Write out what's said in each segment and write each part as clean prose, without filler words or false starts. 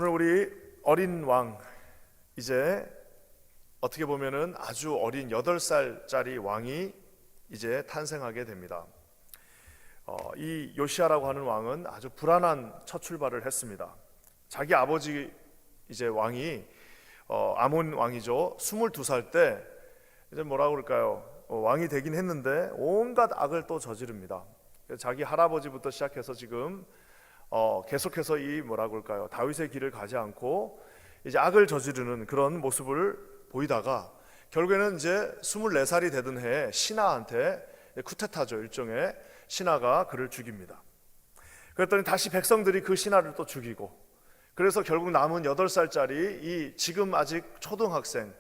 오늘 우리 어린 왕, 이제 어떻게 보면은 아주 어린 8살짜리 왕이 이제 탄생하게 됩니다. 이 요시야라고 하는 왕은 아주 불안한 첫 출발을 했습니다. 자기 아버지 이제 왕이 아몬 왕이죠. 22살 때 이제 뭐라고 그럴까요? 왕이 되긴 했는데 온갖 악을 또 저지릅니다. 자기 할아버지부터 시작해서 지금 계속해서 이 뭐라고 할까요? 다윗의 길을 가지 않고 이제 악을 저지르는 그런 모습을 보이다가 결국에는 이제 24살이 되던 해에 신하한테 쿠데타죠. 일종의 신하가 그를 죽입니다. 그랬더니 다시 백성들이 그 신하를 또 죽이고, 그래서 결국 남은 8살짜리 이 지금 아직 초등학생,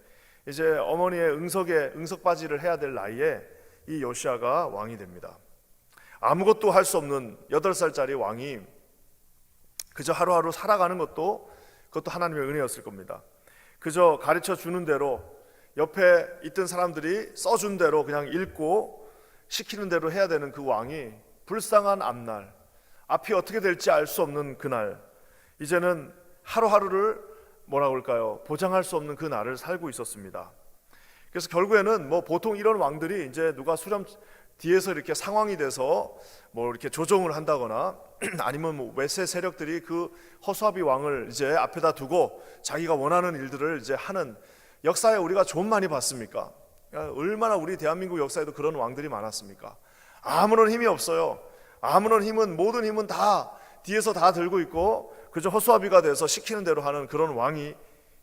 이제 어머니의 응석바지를 해야 될 나이에 이 요시야가 왕이 됩니다. 아무것도 할 수 없는 8살짜리 왕이 그저 하루하루 살아가는 것도 그것도 하나님의 은혜였을 겁니다. 그저 가르쳐 주는 대로, 옆에 있던 사람들이 써준 대로 그냥 읽고 시키는 대로 해야 되는 그 왕이 불쌍한 앞날, 앞이 어떻게 될지 알 수 없는 그날, 이제는 하루하루를 뭐라고 할까요? 보장할 수 없는 그 날을 살고 있었습니다. 그래서 결국에는 뭐 보통 이런 왕들이 이제 누가 수렴 뒤에서 이렇게 상황이 돼서 뭐 이렇게 조정을 한다거나 아니면 뭐 외세 세력들이 그 허수아비 왕을 이제 앞에다 두고 자기가 원하는 일들을 이제 하는, 역사에 우리가 좀 많이 봤습니까? 얼마나 우리 대한민국 역사에도 그런 왕들이 많았습니까? 아무런 힘이 없어요. 아무런 힘은, 모든 힘은 다 뒤에서 다 들고 있고 그저 허수아비가 돼서 시키는 대로 하는 그런 왕이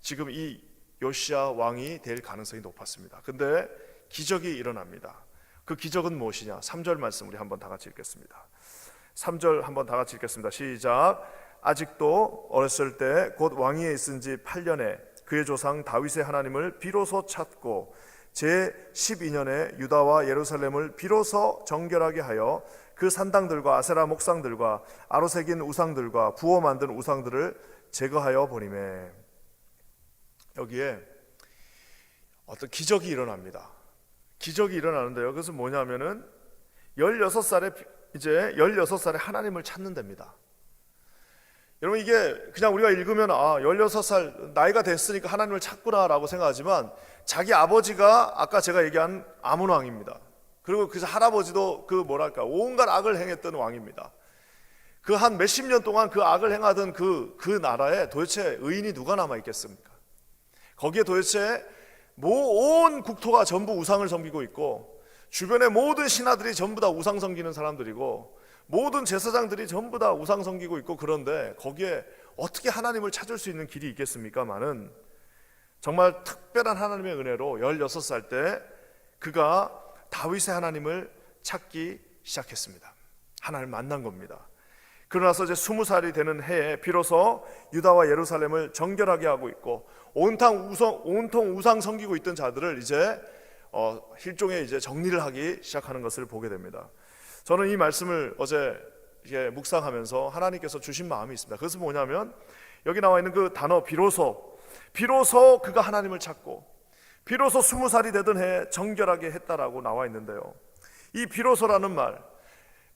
지금 이 요시야 왕이 될 가능성이 높았습니다. 근데 기적이 일어납니다. 그 기적은 무엇이냐? 3절 말씀 우리 한번 다 같이 읽겠습니다. 3절 한번 다 같이 읽겠습니다. 시작. 아직도 어렸을 때 곧 왕위에 있은 지 8년에 그의 조상 다윗의 하나님을 비로소 찾고 제 12년에 유다와 예루살렘을 비로소 정결하게 하여 그 산당들과 아세라 목상들과 아로 새긴 우상들과 부어 만든 우상들을 제거하여 버리매. 여기에 어떤 기적이 일어납니다. 기적이 일어나는데요. 그것은 뭐냐면은 16살에 하나님을 찾는 데입니다. 여러분, 이게 그냥 우리가 읽으면 16살 나이가 됐으니까 하나님을 찾구나라고 생각하지만 자기 아버지가 아까 제가 얘기한 아몬 왕입니다. 그리고 그 할아버지도 그 뭐랄까 온갖 악을 행했던 왕입니다. 그 한 몇십 년 동안 그 악을 행하던 그 나라에 도대체 의인이 누가 남아 있겠습니까? 거기에 도대체 온 국토가 전부 우상을 섬기고 있고, 주변의 모든 신하들이 전부 다 우상 섬기는 사람들이고, 모든 제사장들이 전부 다 우상 섬기고 있고, 그런데 거기에 어떻게 하나님을 찾을 수 있는 길이 있겠습니까마는 정말 특별한 하나님의 은혜로 16살 때 그가 다윗의 하나님을 찾기 시작했습니다. 하나님을 만난 겁니다. 그러나서 이제 20살이 되는 해에 비로소 유다와 예루살렘을 정결하게 하고 있고 온통 우상 섬기고 있던 자들을 이제 일종의 이제 정리를 하기 시작하는 것을 보게 됩니다. 저는 이 말씀을 어제 묵상하면서 하나님께서 주신 마음이 있습니다. 그것은 뭐냐면 여기 나와 있는 그 단어 비로소 그가 하나님을 찾고 비로소 20살이 되던 해에 정결하게 했다라고 나와 있는데요. 이 비로소라는 말,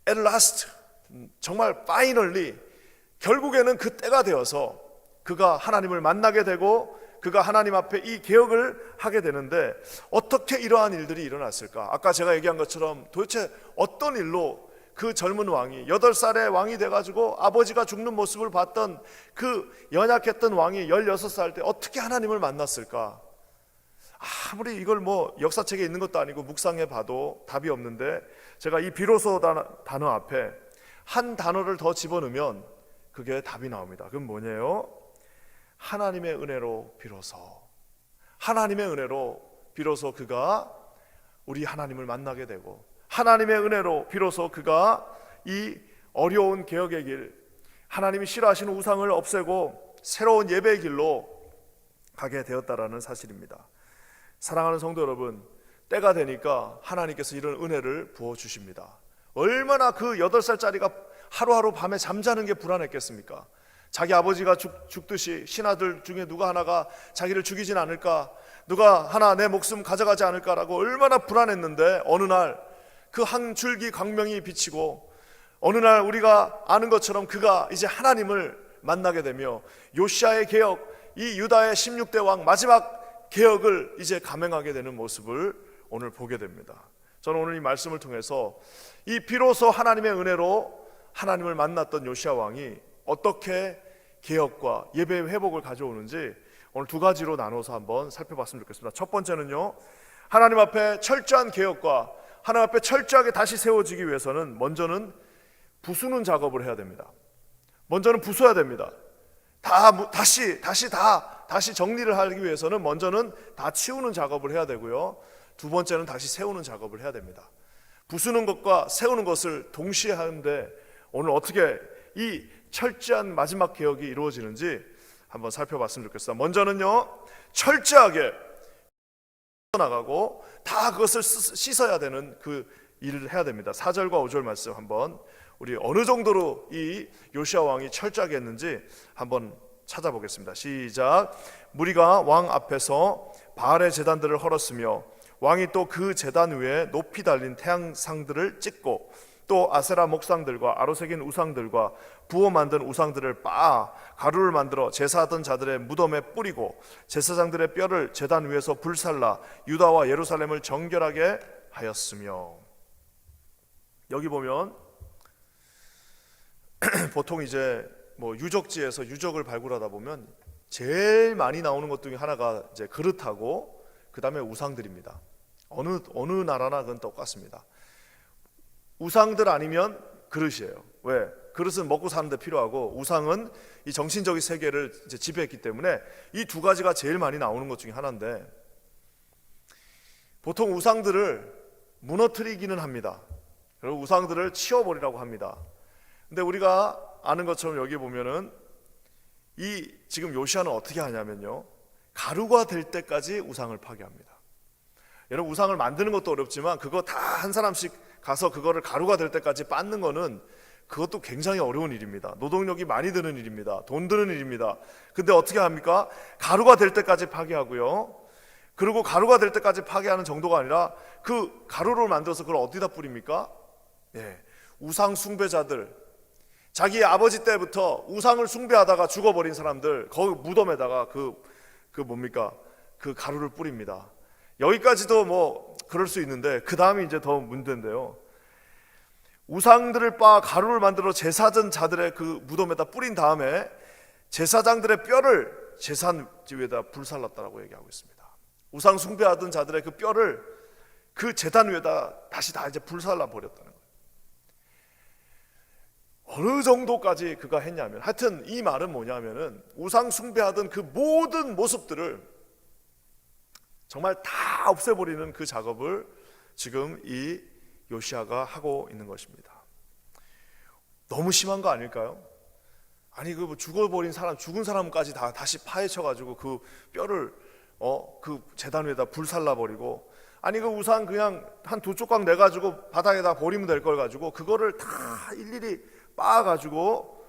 at last, 정말 finally, 결국에는 그 때가 되어서 그가 하나님을 만나게 되고 그가 하나님 앞에 이 개혁을 하게 되는데, 어떻게 이러한 일들이 일어났을까? 아까 제가 얘기한 것처럼 도대체 어떤 일로 그 젊은 왕이 8살에 왕이 돼가지고 아버지가 죽는 모습을 봤던 그 연약했던 왕이 16살 때 어떻게 하나님을 만났을까? 아무리 이걸 뭐 역사책에 있는 것도 아니고 묵상해 봐도 답이 없는데, 제가 이 비로소 단어 앞에 한 단어를 더 집어넣으면 그게 답이 나옵니다. 그건 뭐냐요? 하나님의 은혜로 비로소, 하나님의 은혜로 비로소 그가 우리 하나님을 만나게 되고, 하나님의 은혜로 비로소 그가 이 어려운 개혁의 길, 하나님이 싫어하시는 우상을 없애고 새로운 예배의 길로 가게 되었다라는 사실입니다. 사랑하는 성도 여러분, 때가 되니까 하나님께서 이런 은혜를 부어주십니다. 얼마나 그 8살짜리가 하루하루 밤에 잠자는 게 불안했겠습니까? 자기 아버지가 죽듯이 신하들 중에 누가 하나가 자기를 죽이진 않을까, 누가 하나 내 목숨 가져가지 않을까라고 얼마나 불안했는데, 어느 날 그 한 줄기 광명이 비치고, 어느 날 우리가 아는 것처럼 그가 이제 하나님을 만나게 되며 요시아의 개혁, 이 유다의 16대 왕 마지막 개혁을 이제 감행하게 되는 모습을 오늘 보게 됩니다. 저는 오늘 이 말씀을 통해서 이 비로소 하나님의 은혜로 하나님을 만났던 요시아 왕이 어떻게 개혁과 예배의 회복을 가져오는지 오늘 두 가지로 나눠서 한번 살펴봤으면 좋겠습니다. 첫 번째는요, 하나님 앞에 철저한 개혁과 하나님 앞에 철저하게 다시 세워지기 위해서는 먼저는 부수는 작업을 해야 됩니다. 먼저는 부숴야 됩니다. 다시 정리를 하기 위해서는 먼저는 다 치우는 작업을 해야 되고요, 두 번째는 다시 세우는 작업을 해야 됩니다. 부수는 것과 세우는 것을 동시에 하는데 오늘 어떻게 이 철저한 마지막 개혁이 이루어지는지 한번 살펴봤으면 좋겠습니다. 먼저는요, 철저하게 나가고 다 그것을 씻어야 되는 그 일을 해야 됩니다. 4절과 5절 말씀 한번 우리 어느 정도로 이 요시아 왕이 철저하게 했는지 한번 찾아보겠습니다. 시작. 무리가 왕 앞에서 바알의 제단들을 헐었으며 왕이 또 그 제단 위에 높이 달린 태양상들을 찍고 또 아세라 목상들과 아로새긴 우상들과 부어 만든 우상들을 빻아 가루를 만들어 제사하던 자들의 무덤에 뿌리고 제사장들의 뼈를 제단 위에서 불살라 유다와 예루살렘을 정결하게 하였으며. 여기 보면 보통 이제 뭐 유적지에서 유적을 발굴하다 보면 제일 많이 나오는 것 중에 하나가 이제 그릇하고 그 다음에 우상들입니다. 어느 나라나 그건 똑같습니다. 우상들 아니면 그릇이에요. 왜? 그릇은 먹고 사는데 필요하고 우상은 이 정신적인 세계를 이제 지배했기 때문에 이 두 가지가 제일 많이 나오는 것 중에 하나인데, 보통 우상들을 무너뜨리기는 합니다. 그리고 우상들을 치워버리라고 합니다. 근데 우리가 아는 것처럼 여기 보면은 이 지금 요시아는 어떻게 하냐면요, 가루가 될 때까지 우상을 파괴합니다. 여러분, 우상을 만드는 것도 어렵지만 그거 다 한 사람씩 가서 그거를 가루가 될 때까지 빻는 거는 그것도 굉장히 어려운 일입니다. 노동력이 많이 드는 일입니다. 돈 드는 일입니다. 근데 어떻게 합니까? 가루가 될 때까지 파괴하고요, 그리고 가루가 될 때까지 파괴하는 정도가 아니라 그 가루를 만들어서 그걸 어디다 뿌립니까? 우상 숭배자들, 자기 아버지 때부터 우상을 숭배하다가 죽어버린 사람들 거기 무덤에다가 그 가루를 뿌립니다. 여기까지도 뭐 그럴 수 있는데 그 다음이 이제 더 문제인데요, 우상들을 빻아 가루를 만들어 제사전 자들의 그 무덤에다 뿌린 다음에 제사장들의 뼈를 제산 위에다 불살랐다라고 얘기하고 있습니다. 우상 숭배하던 자들의 그 뼈를 그 제단 위에다 다시 다 이제 불살라 버렸다는 거예요. 어느 정도까지 그가 했냐면, 하여튼 이 말은 뭐냐면은 우상 숭배하던 그 모든 모습들을 정말 다 없애버리는 그 작업을 지금 이 요시아가 하고 있는 것입니다. 너무 심한 거 아닐까요? 아니 그 죽어버린 사람, 죽은 사람까지 다 다시 파헤쳐가지고 그 뼈를 그 제단 위에다 불살라버리고, 아니 그 우상 그냥 한 두 조각 내가지고 바닥에다 버리면 될 걸 가지고 그거를 다 일일이 빻아가지고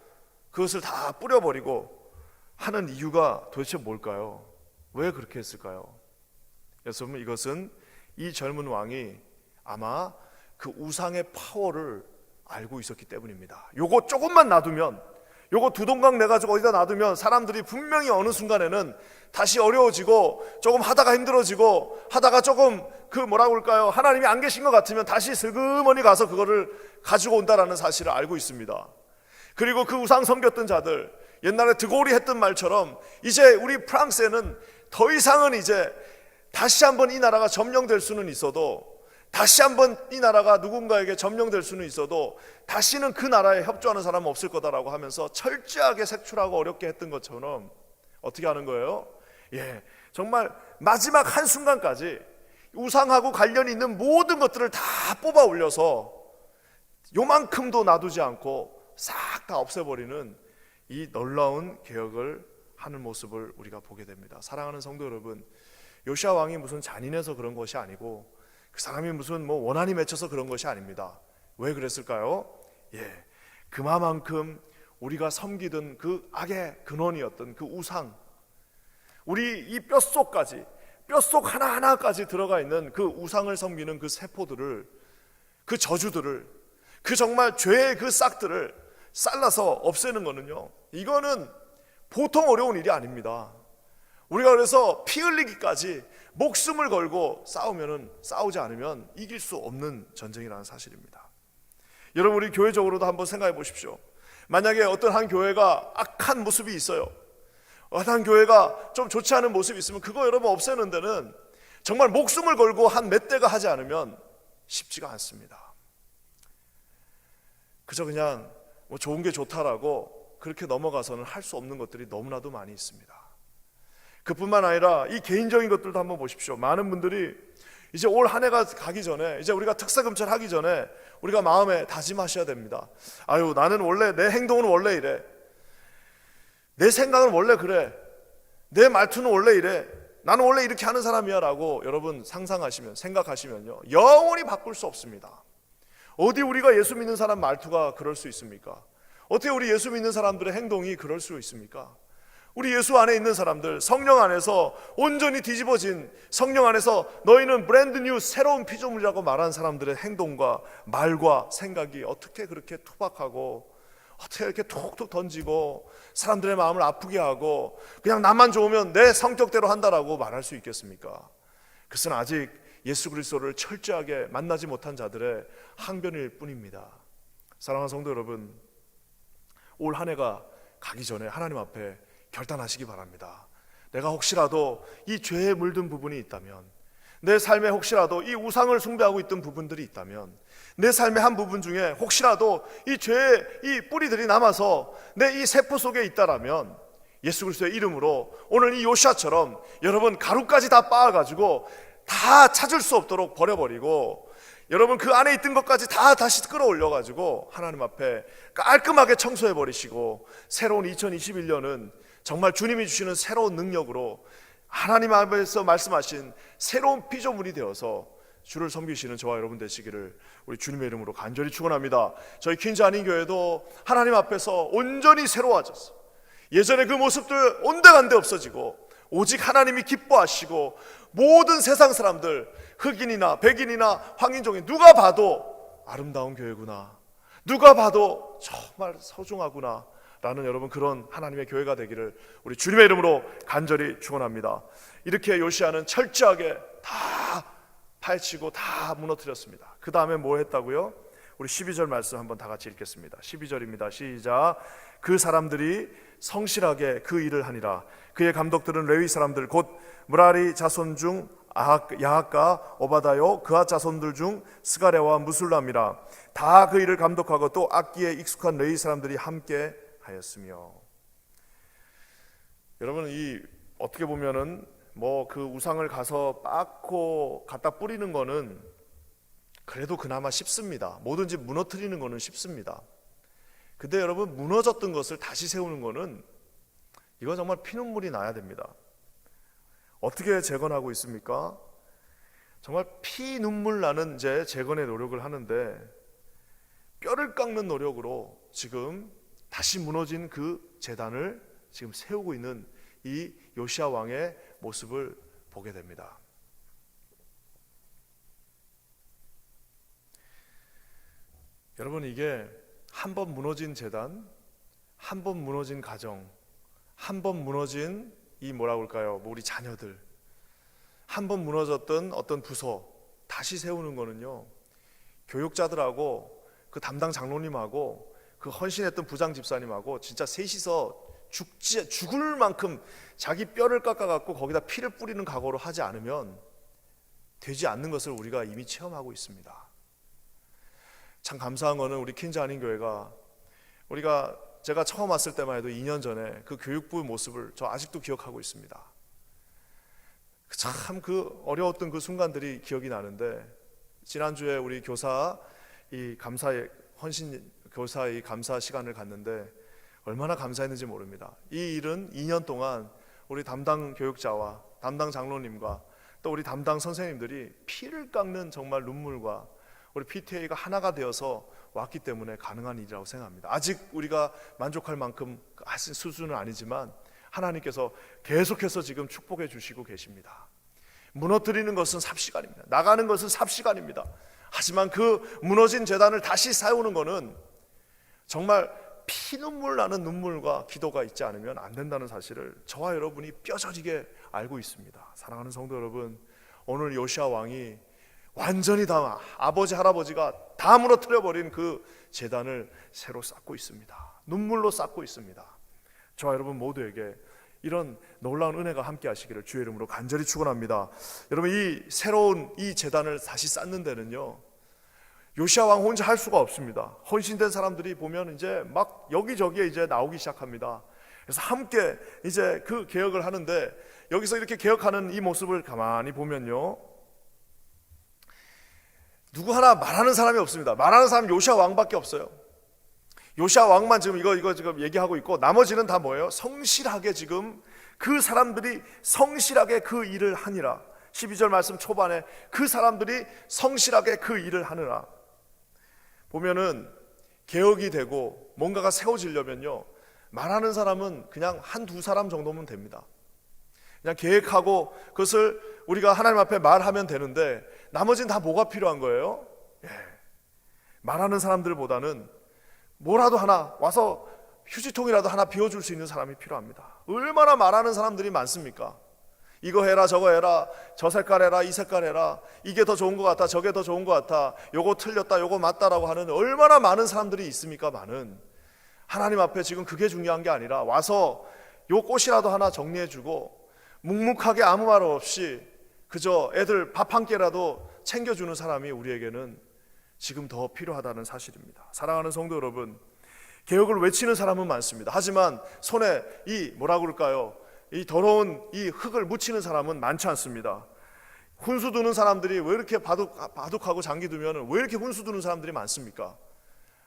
그것을 다 뿌려버리고 하는 이유가 도대체 뭘까요? 왜 그렇게 했을까요? 여러분, 이것은 이 젊은 왕이 아마 그 우상의 파워를 알고 있었기 때문입니다. 요거 조금만 놔두면, 요거 두 동강 내가지고 어디다 놔두면 사람들이 분명히 어느 순간에는 다시 어려워지고 조금 하다가 힘들어지고 하다가 조금 뭐라고 할까요? 하나님이 안 계신 것 같으면 다시 슬그머니 가서 그거를 가지고 온다라는 사실을 알고 있습니다. 그리고 그 우상 섬겼던 자들, 옛날에 드골이 했던 말처럼 이제 우리 프랑스에는 더 이상은 이제 다시 한번 이 나라가 점령될 수는 있어도, 다시 한번 이 나라가 누군가에게 점령될 수는 있어도 다시는 그 나라에 협조하는 사람은 없을 거다라고 하면서 철저하게 색출하고 어렵게 했던 것처럼 어떻게 하는 거예요? 정말 마지막 한순간까지 우상하고 관련이 있는 모든 것들을 다 뽑아 올려서 요만큼도 놔두지 않고 싹 다 없애버리는 이 놀라운 개혁을 하는 모습을 우리가 보게 됩니다. 사랑하는 성도 여러분, 요시아 왕이 무슨 잔인해서 그런 것이 아니고 그 사람이 무슨 원한이 맺혀서 그런 것이 아닙니다. 왜 그랬을까요? 그만큼 우리가 섬기던 그 악의 근원이었던 그 우상, 우리 이 뼛속 하나하나까지 들어가 있는 그 우상을 섬기는 그 세포들을, 그 저주들을, 그 정말 죄의 그 싹들을 잘라서 없애는 거는요, 이거는 보통 어려운 일이 아닙니다. 우리가 그래서 피 흘리기까지 목숨을 걸고 싸우지 않으면 이길 수 없는 전쟁이라는 사실입니다. 여러분, 우리 교회적으로도 한번 생각해 보십시오. 만약에 어떤 한 교회가 악한 모습이 있어요, 한 교회가 좀 좋지 않은 모습이 있으면 그거 여러분 없애는 데는 정말 목숨을 걸고 한 몇 대가 하지 않으면 쉽지가 않습니다. 그저 그냥 뭐 좋은 게 좋다라고 그렇게 넘어가서는 할 수 없는 것들이 너무나도 많이 있습니다. 그뿐만 아니라 이 개인적인 것들도 한번 보십시오. 많은 분들이 이제 올 한 해가 가기 전에, 이제 우리가 특사금철 하기 전에 우리가 마음에 다짐하셔야 됩니다. 아유, 나는 원래 내 행동은 원래 이래, 내 생각은 원래 그래, 내 말투는 원래 이래, 나는 원래 이렇게 하는 사람이야 라고 여러분 생각하시면요, 영원히 바꿀 수 없습니다. 어디 우리가 예수 믿는 사람 말투가 그럴 수 있습니까? 어떻게 우리 예수 믿는 사람들의 행동이 그럴 수 있습니까? 우리 예수 안에 있는 사람들, 성령 안에서 온전히 뒤집어진, 성령 안에서 너희는 브랜드 뉴 새로운 피조물이라고 말하는 사람들의 행동과 말과 생각이 어떻게 그렇게 투박하고, 어떻게 이렇게 톡톡 던지고 사람들의 마음을 아프게 하고 그냥 나만 좋으면 내 성격대로 한다라고 말할 수 있겠습니까? 그것은 아직 예수 그리스도를 철저하게 만나지 못한 자들의 항변일 뿐입니다. 사랑하는 성도 여러분, 올 한 해가 가기 전에 하나님 앞에 결단하시기 바랍니다. 내가 혹시라도 이 죄에 물든 부분이 있다면, 내 삶에 혹시라도 이 우상을 숭배하고 있던 부분들이 있다면, 내 삶의 한 부분 중에 혹시라도 이 죄의 이 뿌리들이 남아서 내 이 세포 속에 있다라면 예수 그리스도의 이름으로 오늘 이 요시아처럼 여러분 가루까지 다 빻아가지고 다 찾을 수 없도록 버려버리고, 여러분 그 안에 있던 것까지 다 다시 끌어올려가지고 하나님 앞에 깔끔하게 청소해버리시고, 새로운 2021년은 정말 주님이 주시는 새로운 능력으로 하나님 앞에서 말씀하신 새로운 피조물이 되어서 주를 섬기시는 저와 여러분 되시기를 우리 주님의 이름으로 간절히 축원합니다. 저희 퀸즈 한인교회도 하나님 앞에서 온전히 새로워졌어. 예전에 그 모습들 온데간데 없어지고 오직 하나님이 기뻐하시고, 모든 세상 사람들, 흑인이나 백인이나 황인종이 누가 봐도 아름다운 교회구나, 누가 봐도 정말 소중하구나 라는 여러분 그런 하나님의 교회가 되기를 우리 주님의 이름으로 간절히 축원합니다. 이렇게 요시아는 철저하게 다 파헤치고 다 무너뜨렸습니다. 그 다음에 뭐 했다고요? 우리 12절 말씀 한번 다 같이 읽겠습니다. 12절입니다. 시작. 그 사람들이 성실하게 그 일을 하니라. 그의 감독들은 레위 사람들 곧 무라리 자손 중 야학과 오바다요, 그앗 자손들 중 스가랴와 무술람이라. 다 그 일을 감독하고 또 악기에 익숙한 레위 사람들이 함께 하였으며. 여러분, 이 어떻게 보면은 뭐 그 우상을 가서 빻고 갖다 뿌리는 거는 그래도 그나마 쉽습니다. 뭐든지 무너뜨리는 거는 쉽습니다. 근데 여러분, 무너졌던 것을 다시 세우는 거는 이건 정말 피눈물이 나야 됩니다. 어떻게 재건하고 있습니까? 정말 피 눈물 나는 이제 재건의 노력을 하는데, 뼈를 깎는 노력으로 지금 다시 무너진 그 제단을 지금 세우고 있는 이 요시아 왕의 모습을 보게 됩니다. 여러분, 이게 한 번 무너진 제단, 한 번 무너진 가정, 한 번 무너진 이 뭐라고 할까요? 우리 자녀들, 한 번 무너졌던 어떤 부서 다시 세우는 거는요, 교육자들하고 그 담당 장로님하고 그 헌신했던 부장 집사님하고 진짜 셋이서 죽을 만큼 자기 뼈를 깎아갖고 거기다 피를 뿌리는 각오로 하지 않으면 되지 않는 것을 우리가 이미 체험하고 있습니다. 참 감사한 거는 우리 퀸즈 한인교회가, 제가 처음 왔을 때만 해도 2년 전에 그 교육부의 모습을 저 아직도 기억하고 있습니다. 참 그 어려웠던 그 순간들이 기억이 나는데, 지난주에 우리 교사 이 감사의 헌신 교사의 감사 시간을 갖는데 얼마나 감사했는지 모릅니다. 이 일은 2년 동안 우리 담당 교육자와 담당 장로님과 또 우리 담당 선생님들이 피를 깎는 정말 눈물과 우리 PTA가 하나가 되어서 왔기 때문에 가능한 일이라고 생각합니다. 아직 우리가 만족할 만큼 하신 수준은 아니지만 하나님께서 계속해서 지금 축복해 주시고 계십니다. 무너뜨리는 것은 삽시간입니다. 나가는 것은 삽시간입니다. 하지만 그 무너진 제단을 다시 세우는 것은 정말 피눈물 나는 눈물과 기도가 있지 않으면 안 된다는 사실을 저와 여러분이 뼈저리게 알고 있습니다. 사랑하는 성도 여러분, 오늘 요시야 왕이 완전히 다 아버지 할아버지가 다 무너뜨려 버린 그 제단을 새로 쌓고 있습니다. 눈물로 쌓고 있습니다. 저와 여러분 모두에게 이런 놀라운 은혜가 함께 하시기를 주의 이름으로 간절히 축원합니다. 여러분, 이 새로운 이 제단을 다시 쌓는 데는요, 요시야 왕 혼자 할 수가 없습니다. 헌신된 사람들이 보면 이제 막 여기저기에 이제 나오기 시작합니다. 그래서 함께 이제 그 개혁을 하는데, 여기서 이렇게 개혁하는 이 모습을 가만히 보면요, 누구 하나 말하는 사람이 없습니다. 말하는 사람 요시야 왕밖에 없어요. 요시야 왕만 지금 이거 지금 얘기하고 있고, 나머지는 다 뭐예요? 성실하게 지금 그 사람들이 성실하게 그 일을 하니라. 12절 말씀 초반에 그 사람들이 성실하게 그 일을 하느라. 보면은 개혁이 되고 뭔가가 세워지려면요, 말하는 사람은 그냥 한두 사람 정도면 됩니다. 그냥 계획하고 그것을 우리가 하나님 앞에 말하면 되는데, 나머지는 다 뭐가 필요한 거예요? 말하는 사람들보다는 뭐라도 하나 와서 휴지통이라도 하나 비워줄 수 있는 사람이 필요합니다. 얼마나 말하는 사람들이 많습니까? 이거 해라 저거 해라, 저 색깔 해라 이 색깔 해라, 이게 더 좋은 것 같아 저게 더 좋은 것 같아, 요거 틀렸다 요거 맞다라고 하는 얼마나 많은 사람들이 있습니까? 많은. 하나님 앞에 지금 그게 중요한 게 아니라 와서 요 꽃이라도 하나 정리해주고 묵묵하게 아무 말 없이 그저 애들 밥 한 끼라도 챙겨주는 사람이 우리에게는 지금 더 필요하다는 사실입니다. 사랑하는 성도 여러분, 개혁을 외치는 사람은 많습니다. 하지만 손에 이 뭐라 그럴까요? 이 더러운 이 흙을 묻히는 사람은 많지 않습니다. 훈수 두는 사람들이 왜 이렇게 바둑하고 장기 두면 왜 이렇게 훈수 두는 사람들이 많습니까?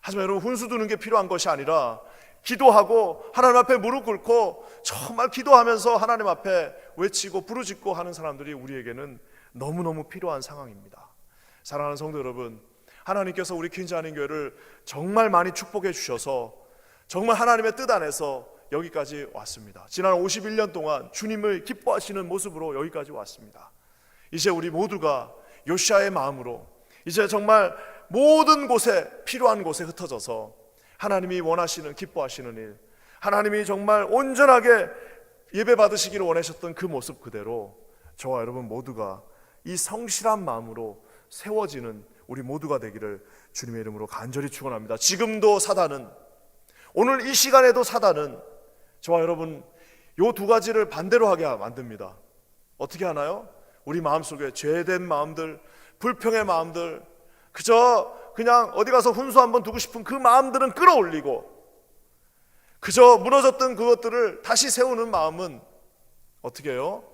하지만 여러분, 훈수 두는 게 필요한 것이 아니라 기도하고 하나님 앞에 무릎 꿇고 정말 기도하면서 하나님 앞에 외치고 부르짖고 하는 사람들이 우리에게는 너무너무 필요한 상황입니다. 사랑하는 성도 여러분, 하나님께서 우리 퀸즈 한인교회를 정말 많이 축복해 주셔서 정말 하나님의 뜻 안에서 여기까지 왔습니다. 지난 51년 동안 주님을 기뻐하시는 모습으로 여기까지 왔습니다. 이제 우리 모두가 요시야의 마음으로 이제 정말 모든 곳에 필요한 곳에 흩어져서 하나님이 원하시는 기뻐하시는 일, 하나님이 정말 온전하게 예배 받으시기를 원하셨던 그 모습 그대로 저와 여러분 모두가 이 성실한 마음으로 세워지는 우리 모두가 되기를 주님의 이름으로 간절히 축원합니다. 지금도 사단은, 오늘 이 시간에도 사단은 저와 여러분 요 두 가지를 반대로 하게 만듭니다. 어떻게 하나요? 우리 마음속에 죄된 마음들, 불평의 마음들, 그냥 어디 가서 훈수 한번 두고 싶은 그 마음들은 끌어올리고, 그저 무너졌던 그것들을 다시 세우는 마음은 어떻게 해요?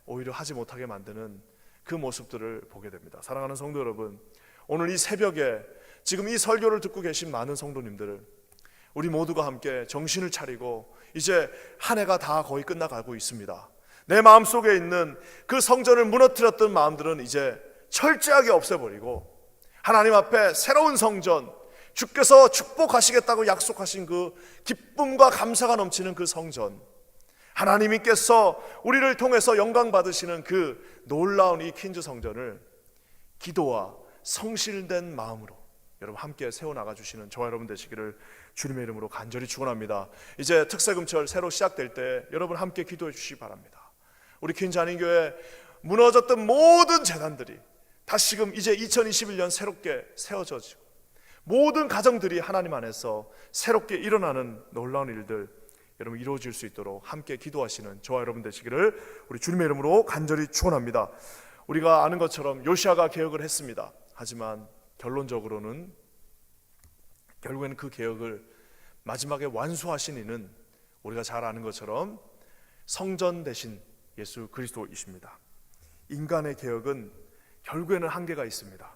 오히려 하지 못하게 만드는 그 모습들을 보게 됩니다. 사랑하는 성도 여러분, 오늘 이 새벽에 지금 이 설교를 듣고 계신 많은 성도님들, 우리 모두가 함께 정신을 차리고 이제 한 해가 다 거의 끝나가고 있습니다. 내 마음속에 있는 그 성전을 무너뜨렸던 마음들은 이제 철저하게 없애버리고 하나님 앞에 새로운 성전, 주께서 축복하시겠다고 약속하신 그 기쁨과 감사가 넘치는 그 성전, 하나님께서 우리를 통해서 영광 받으시는 그 놀라운 이 퀸즈 성전을 기도와 성실된 마음으로 여러분 함께 세워나가 주시는 저와 여러분 되시기를 주님의 이름으로 간절히 축원합니다. 이제 특세금철 새로 시작될 때 여러분 함께 기도해 주시기 바랍니다. 우리 퀸즈 한인교회 무너졌던 모든 재단들이 다시금 이제 2021년 새롭게 세워져지고 모든 가정들이 하나님 안에서 새롭게 일어나는 놀라운 일들 여러분 이루어질 수 있도록 함께 기도하시는 저와 여러분 되시기를 우리 주님의 이름으로 간절히 축원합니다. 우리가 아는 것처럼 요시야가 개혁을 했습니다. 하지만 결론적으로는 결국에는 그 개혁을 마지막에 완수하신 이는 우리가 잘 아는 것처럼 성전 대신 예수 그리스도이십니다. 인간의 개혁은 결국에는 한계가 있습니다.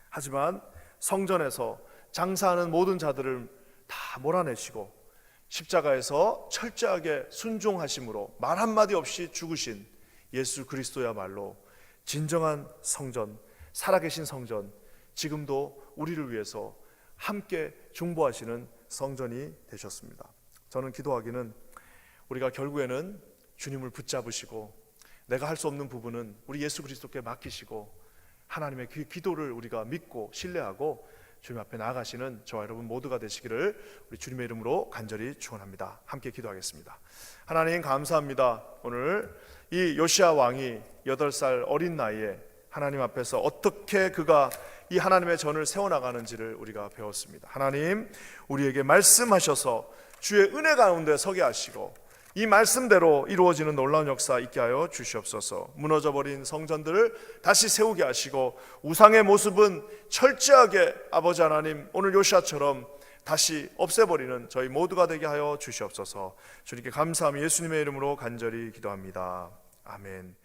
하지만 성전에서 장사하는 모든 자들을 다 몰아내시고 십자가에서 철저하게 순종하심으로 말 한마디 없이 죽으신 예수 그리스도야말로 진정한 성전, 살아계신 성전, 지금도 우리를 위해서 함께 중보하시는 성전이 되셨습니다. 저는 기도하기는 우리가 결국에는 주님을 붙잡으시고 내가 할 수 없는 부분은 우리 예수 그리스도께 맡기시고 하나님의 그 기도를 우리가 믿고 신뢰하고 주님 앞에 나아가시는 저와 여러분 모두가 되시기를 우리 주님의 이름으로 간절히 축원합니다. 함께 기도하겠습니다. 하나님 감사합니다. 오늘 이 요시야 왕이 8살 어린 나이에 하나님 앞에서 어떻게 그가 이 하나님의 전을 세워나가는지를 우리가 배웠습니다. 하나님, 우리에게 말씀하셔서 주의 은혜 가운데 서게 하시고 이 말씀대로 이루어지는 놀라운 역사 있게 하여 주시옵소서. 무너져버린 성전들을 다시 세우게 하시고 우상의 모습은 철저하게 아버지 하나님 오늘 요시야처럼 다시 없애버리는 저희 모두가 되게 하여 주시옵소서. 주님께 감사하며 예수님의 이름으로 간절히 기도합니다. 아멘.